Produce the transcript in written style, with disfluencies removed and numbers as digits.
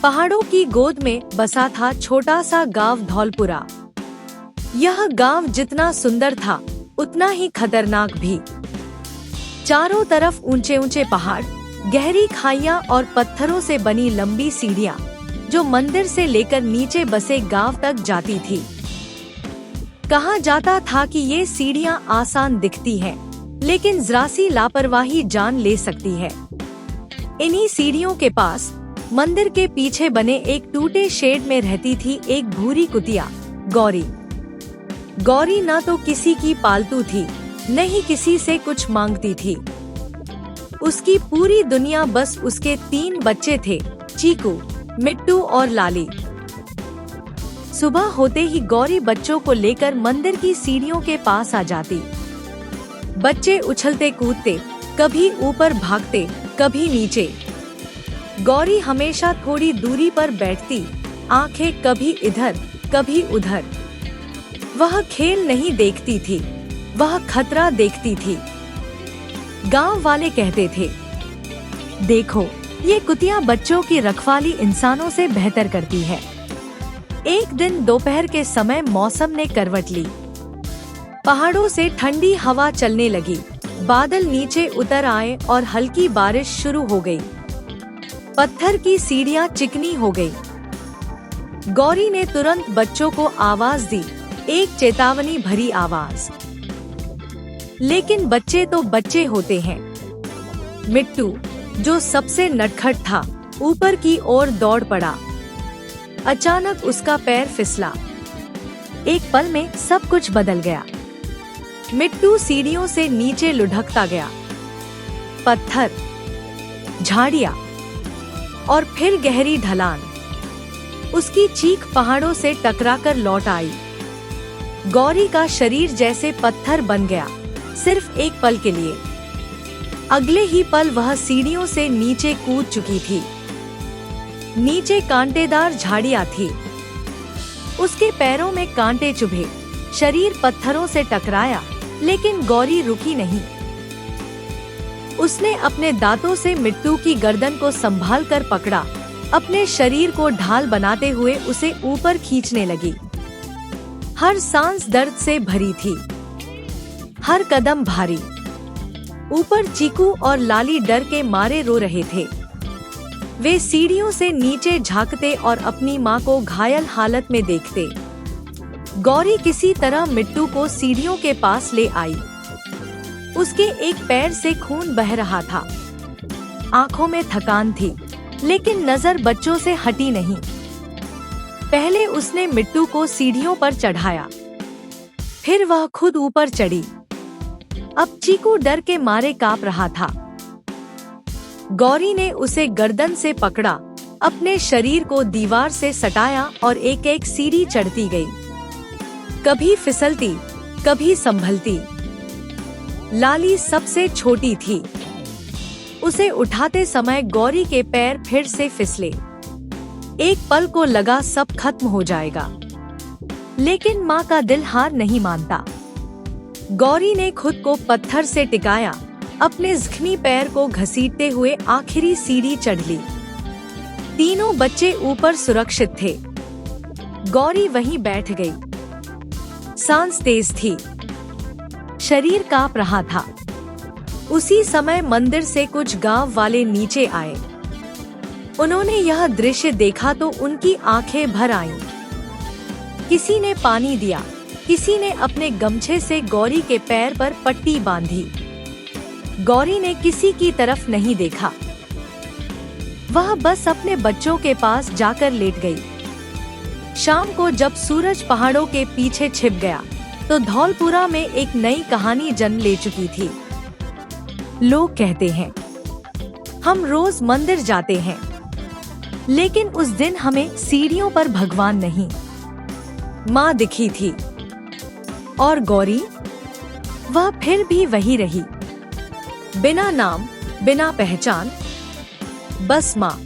पहाड़ों की गोद में बसा था छोटा सा गांव धौलपुरा। यह गांव जितना सुंदर था उतना ही खतरनाक भी। चारों तरफ ऊंचे ऊंचे पहाड़, गहरी खाइयां और पत्थरों से बनी लंबी सीढ़ियां जो मंदिर से लेकर नीचे बसे गांव तक जाती थी। कहा जाता था कि ये सीढ़ियां आसान दिखती हैं, लेकिन जरा सी लापरवाही जान ले सकती है। इन्हीं सीढ़ियों के पास मंदिर के पीछे बने एक टूटे शेड में रहती थी एक भूरी कुतिया गौरी। गौरी न तो किसी की पालतू थी, न ही किसी से कुछ मांगती थी। उसकी पूरी दुनिया बस उसके 3 बच्चे थे, चीकू, मिट्टू और लाली। सुबह होते ही गौरी बच्चों को लेकर मंदिर की सीढ़ियों के पास आ जाती। बच्चे उछलते कूदते, कभी ऊपर भागते, कभी नीचे। गौरी हमेशा थोड़ी दूरी पर बैठती, आंखें कभी इधर कभी उधर। वह खेल नहीं देखती थी, वह खतरा देखती थी। गांव वाले कहते थे, देखो ये कुतिया बच्चों की रखवाली इंसानों से बेहतर करती है। एक दिन दोपहर के समय मौसम ने करवट ली। पहाड़ों से ठंडी हवा चलने लगी, बादल नीचे उतर आए और हल्की बारिश शुरू हो गई। पत्थर की सीढ़ियां चिकनी हो गई। गौरी ने तुरंत बच्चों को आवाज दी, एक चेतावनी भरी आवाज। लेकिन बच्चे तो बच्चे होते हैं। मिट्टू, जो सबसे नटखट था, ऊपर की ओर दौड़ पड़ा। अचानक उसका पैर फिसला। एक पल में सब कुछ बदल गया। मिट्टू सीढ़ियों से नीचे लुढ़कता गया। पत्थर, झाड़ियां और फिर गहरी ढलान। उसकी चीख पहाड़ों से टकराकर लौट आई। गौरी का शरीर जैसे पत्थर बन गया, सिर्फ एक पल के लिए। अगले ही पल वह सीढ़ियों से नीचे कूद चुकी थी। नीचे कांटेदार झाड़ियां थी। उसके पैरों में कांटे चुभे, शरीर पत्थरों से टकराया, लेकिन गौरी रुकी नहीं। उसने अपने दांतों से मिट्टू की गर्दन को संभाल कर पकड़ा, अपने शरीर को ढाल बनाते हुए उसे ऊपर खींचने लगी। हर सांस दर्द से भरी थी, हर कदम भारी। ऊपर चीकू और लाली डर के मारे रो रहे थे। वे सीढ़ियों से नीचे झांकते और अपनी माँ को घायल हालत में देखते। गौरी किसी तरह मिट्टू को सीढ़ियों के पास ले आई। उसके एक पैर से खून बह रहा था। आंखों में थकान थी, लेकिन नजर बच्चों से हटी नहीं। पहले उसने मिट्टू को सीढ़ियों पर चढ़ाया, फिर वह खुद ऊपर चढ़ी। अब चीकू डर के मारे कांप रहा था। गौरी ने उसे गर्दन से पकड़ा, अपने शरीर को दीवार से सटाया और एक एक सीढ़ी चढ़ती गई। कभी फिसलती, कभी संभलती। लाली सबसे छोटी थी। उसे उठाते समय गौरी के पैर फिर से फिसले। एक पल को लगा सब खत्म हो जाएगा, लेकिन माँ का दिल हार नहीं मानता। गौरी ने खुद को पत्थर से टिकाया, अपने जख्मी पैर को घसीटते हुए आखिरी सीढ़ी चढ़ ली। तीनों बच्चे ऊपर सुरक्षित थे। गौरी वहीं बैठ गई। सांस तेज थी, शरीर कांप रहा था। उसी समय मंदिर से कुछ गांव वाले नीचे आए। उन्होंने यह दृश्य देखा तो उनकी आंखें भर आईं। किसी ने पानी दिया, किसी ने अपने गमछे से गौरी के पैर पर पट्टी बांधी। गौरी ने किसी की तरफ नहीं देखा। वह बस अपने बच्चों के पास जाकर लेट गई। शाम को जब सूरज पहाड़ों के पीछे छिप गया, तो धौलपुरा में एक नई कहानी जन्म ले चुकी थी। लोग कहते हैं, हम रोज मंदिर जाते हैं, लेकिन उस दिन हमें सीढ़ियों पर भगवान नहीं, माँ दिखी थी। और गौरी, वह फिर भी वही रही, बिना नाम, बिना पहचान, बस माँ।